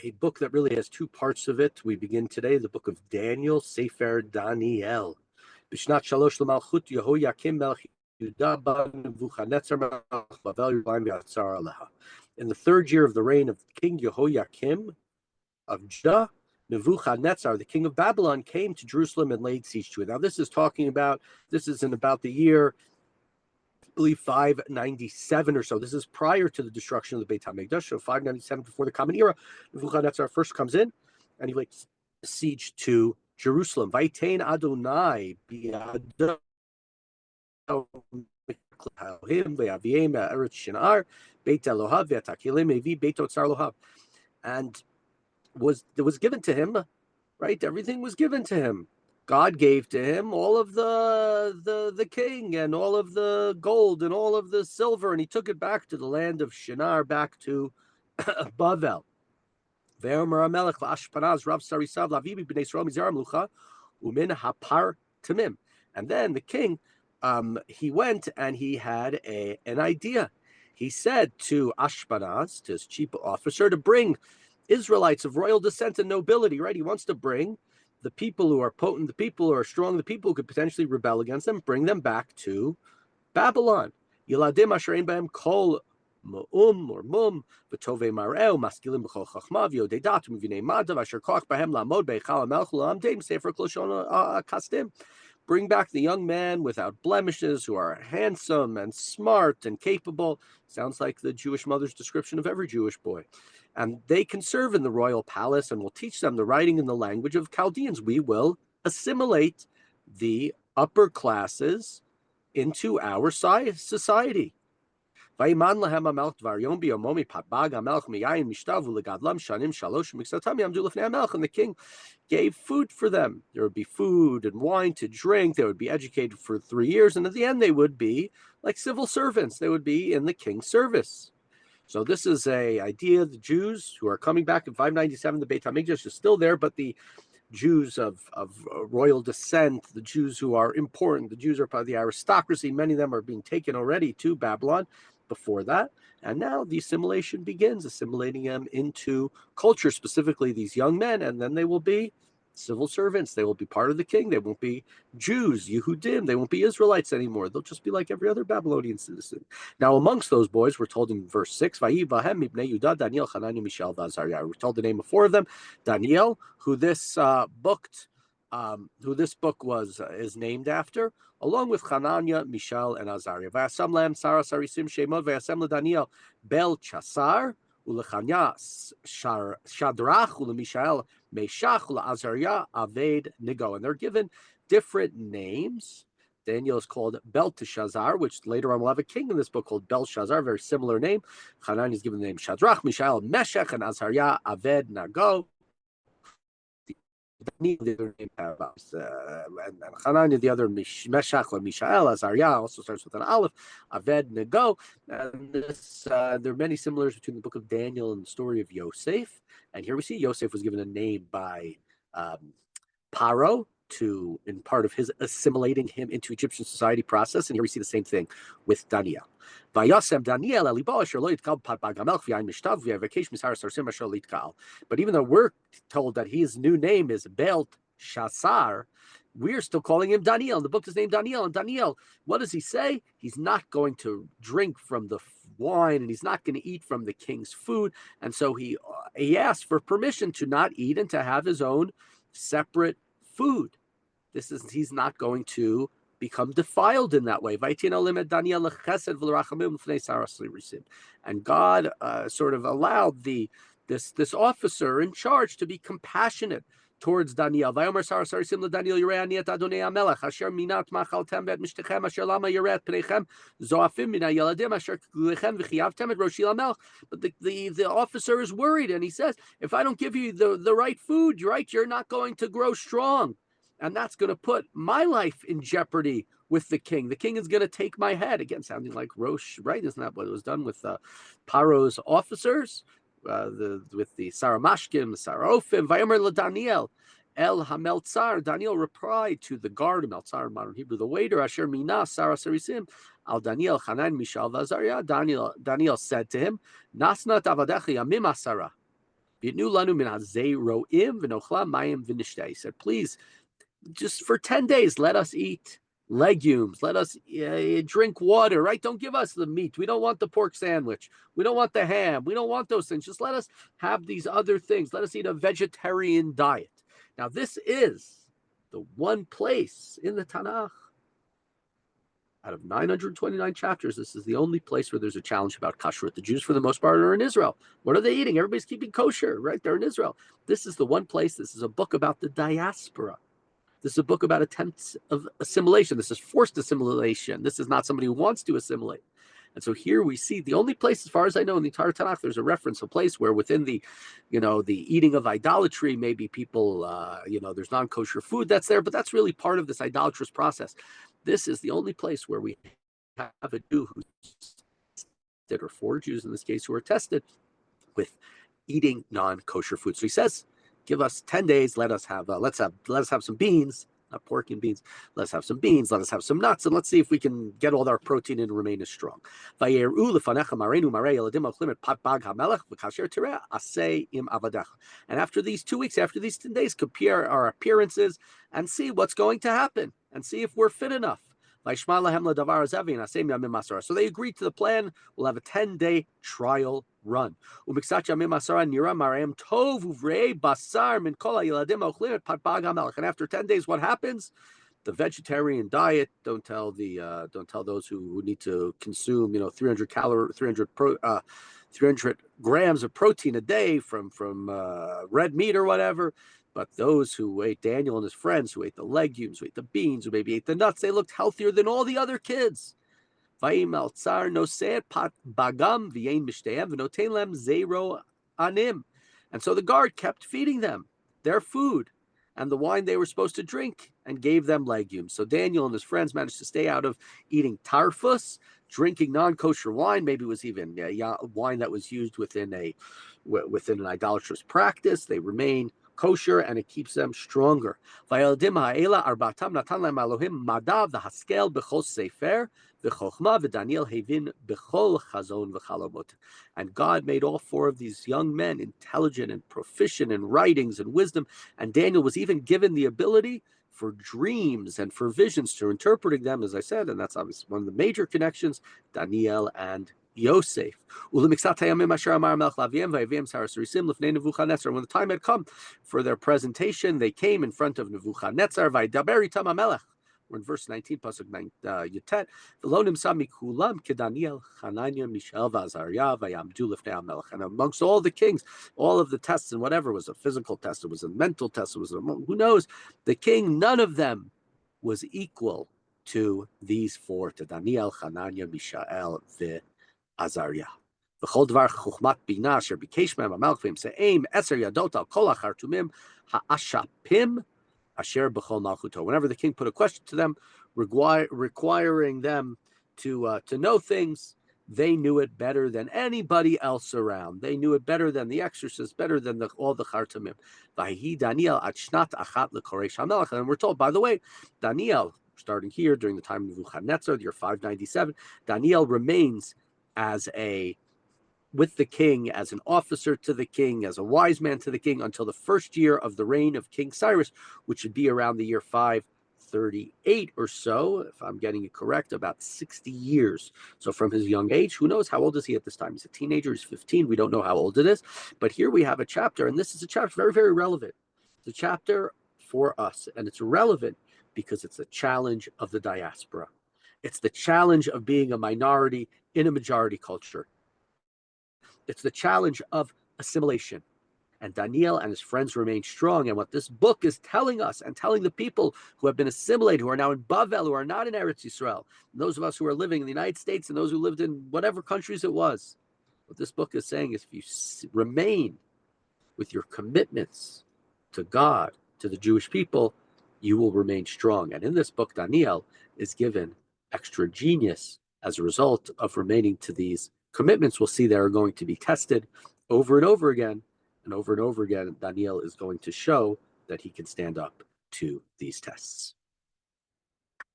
a book that really has two parts of it. We begin today, the book of Daniel, Sefer Daniel. Bishnat Shalosh L'Malchut Yehoyakim Melech Yehuda ba Nebuchadnezzar Melech Bavel Yerushalayim v'Yatzar Aleha. In the third year of the reign of King Yehoyakim of Judah, Nebuchadnezzar, the king of Babylon, came to Jerusalem and laid siege to it. Now, this is in about the year, I believe, 597 or so. This is prior to the destruction of the Beit HaMikdash, so 597 before the Common Era. Nebuchadnezzar first comes in, and he lays siege to Jerusalem. Vaitain Adonai bi'ado him ve'aviem eretz shinar beit Elohav ve'atakilim evi beit otzar Elohav. And was given to him, right? Everything was given to him. God gave to him all of the king and all of the gold and all of the silver, and he took it back to the land of Shinar, back to Bavel. Ve'omer HaMelech la'Ashpenaz Rav Sarisav Lavivi b'nei Yisrael mizar Melucha umin hapar tamim. And then the king, he went and he had an idea. He said to Ashpenaz, to his chief officer, to bring Israelites of royal descent and nobility, right? He wants to bring the people who are potent, the people who are strong, the people who could potentially rebel against them, bring them back to Babylon. Yiladim asher ein b'hem kol mu'um or mum v'tovei mar'eu maskilim b'chol chachma v'yodei dat u'mvinei madav asher koach b'hem la'amod b'eichal HaMelech u'la'amdeim sefer kloshon kastim. Bring back the young man without blemishes, who are handsome and smart and capable. Sounds like the Jewish mother's description of every Jewish boy. And they can serve in the royal palace, and we'll teach them the writing and the language of Chaldeans. We will assimilate the upper classes into our society. And the king gave food for them. There would be food and wine to drink. They would be educated for 3 years. And at the end, they would be like civil servants. They would be in the king's service. So this is an idea. The Jews who are coming back in 597, the Beit HaMikdash is still there, but the Jews of royal descent, the Jews who are important, the Jews are part of the aristocracy, many of them are being taken already to Babylon before that. And now the assimilation begins, assimilating them into culture, specifically these young men, and then they will be civil servants. They will be part of the king. They won't be Jews, Yehudim. They won't be Israelites anymore. They'll just be like every other Babylonian citizen. Now, amongst those boys, we're told in verse 6, we're told the name of 4 of them. Daniel, who this book is named after, along with Hananiah, Mishael, and Azariah. Vayasam lahem Sarah Sarisim Shemot vayasem Daniel Belchasar ulechanya Shadrach ulemishael Meshach uleazariah Aved Nego. And they're given different names. Daniel is called Belteshazzar, which later on we'll have a king in this book called Belshazzar, very similar name. Hananiah is given the name Shadrach, Mishael Meshach, and Azariah Aved Nego. The other name, and Hananiah, the other Meshach or Mishael, Azariah also starts with an aleph, Aved Nego. And this, there are many similarities between the book of Daniel and the story of Yosef. And here we see Yosef was given a name by Paro in part of his assimilating him into Egyptian society process. And here we see the same thing with Daniel. But even though we're told that his new name is Belteshazzar, we're still calling him Daniel. The book is named Daniel. And Daniel, what does he say? He's not going to drink from the wine, and he's not going to eat from the king's food. And so he asked for permission to not eat and to have his own separate food. He's not going to become defiled in that way. And God sort of allowed this officer in charge to be compassionate towards Daniel. But the officer is worried, and he says, if I don't give you the right food, right, you're not going to grow strong. And that's going to put my life in jeopardy with the king. The king is going to take my head. Again, sounding like Rosh, right? Isn't that what was done with Paro's officers? With the Saramashkim, the Sarofim, Vayomer LaDaniel, El HaMeltzar. Daniel replied to the guard, Meltzar in modern Hebrew, the waiter, Asher Mina, Sarah Sarisim, Al Daniel, Hanan, Mishael, Vazariah. Daniel said to him, Nasnat Avadechi Amim Asara. He said, please, just for 10 days, let us eat legumes. Let us drink water, right? Don't give us the meat. We don't want the pork sandwich. We don't want the ham. We don't want those things. Just let us have these other things. Let us eat a vegetarian diet. Now, this is the one place in the Tanakh, out of 929 chapters, this is the only place where there's a challenge about kashrut. The Jews, for the most part, are in Israel. What are they eating? Everybody's keeping kosher, right? They're in Israel. This is the one place. This is a book about the diaspora. This is a book about attempts of assimilation. This is forced assimilation. This is not somebody who wants to assimilate. And so here we see the only place, as far as I know, in the entire Tanakh, there's a reference, a place where within the, the eating of idolatry, maybe people, there's non-kosher food that's there, but that's really part of this idolatrous process. This is the only place where we have a Jew that are 4 Jews in this case who are tested with eating non-kosher food. So he says, give us 10 days. Let us have some beans, not pork and beans. Let's have some beans. Let us have some nuts, and let's see if we can get all our protein and remain as strong. And after these 2 weeks, after these 10 days, compare our appearances and see what's going to happen and see if we're fit enough. So they agreed to the plan. We'll have a 10-day trial run. And after 10 days, what happens? The vegetarian diet. Don't tell those who need to consume 300 grams of protein a day from red meat or whatever. But those who ate, Daniel and his friends, who ate the legumes, who ate the beans, who maybe ate the nuts, they looked healthier than all the other kids. And so the guard kept feeding them their food and the wine they were supposed to drink and gave them legumes. So Daniel and his friends managed to stay out of eating tarfus, drinking non-kosher wine. Maybe it was even wine that was used within an idolatrous practice. They remain kosher, and it keeps them stronger. And God made all 4 of these young men intelligent and proficient in writings and wisdom, and Daniel was even given the ability for dreams and for visions, to interpreting them, as I said, and that's obviously one of the major connections, Daniel and Yosef. When the time had come for their presentation, they came in front of Nebuchadnezzar. We're in verse 19, pasuk 9, Yutet. And amongst all the kings, all of the tests and whatever, was a physical test, it was a mental test, it was who knows, the king, none of them was equal to these 4, to Daniel, Hananiah, Mishael, Azariah. Whenever the king put a question to them, requiring them to know things, they knew it better than anybody else around. They knew it better than the exorcists, better than all the Chartumim. And we're told, by the way, Daniel, starting here during the time of Nebuchadnezzar, the year 597, Daniel remains with the king, as an officer to the king, as a wise man to the king, until the first year of the reign of King Cyrus, which would be around the year 538 or so, if I'm getting it correct, about 60 years. So from his young age, who knows how old is he at this time? He's a teenager, he's 15, we don't know how old it is. But here we have a chapter, and this is a chapter very, very relevant. It's a chapter for us, and it's relevant because it's a challenge of the diaspora. It's the challenge of being a minority in a majority culture. It's the challenge of assimilation. And Daniel and his friends remain strong. And what this book is telling us, and telling the people who have been assimilated, who are now in Bavel, who are not in Eretz Yisrael, and those of us who are living in the United States, and those who lived in whatever countries it was, what this book is saying is, if you remain with your commitments to God, to the Jewish people, you will remain strong. And in this book, Daniel is given extra genius as a result of remaining to these commitments. We'll see they are going to be tested over and over again. And over again, Daniel is going to show that he can stand up to these tests.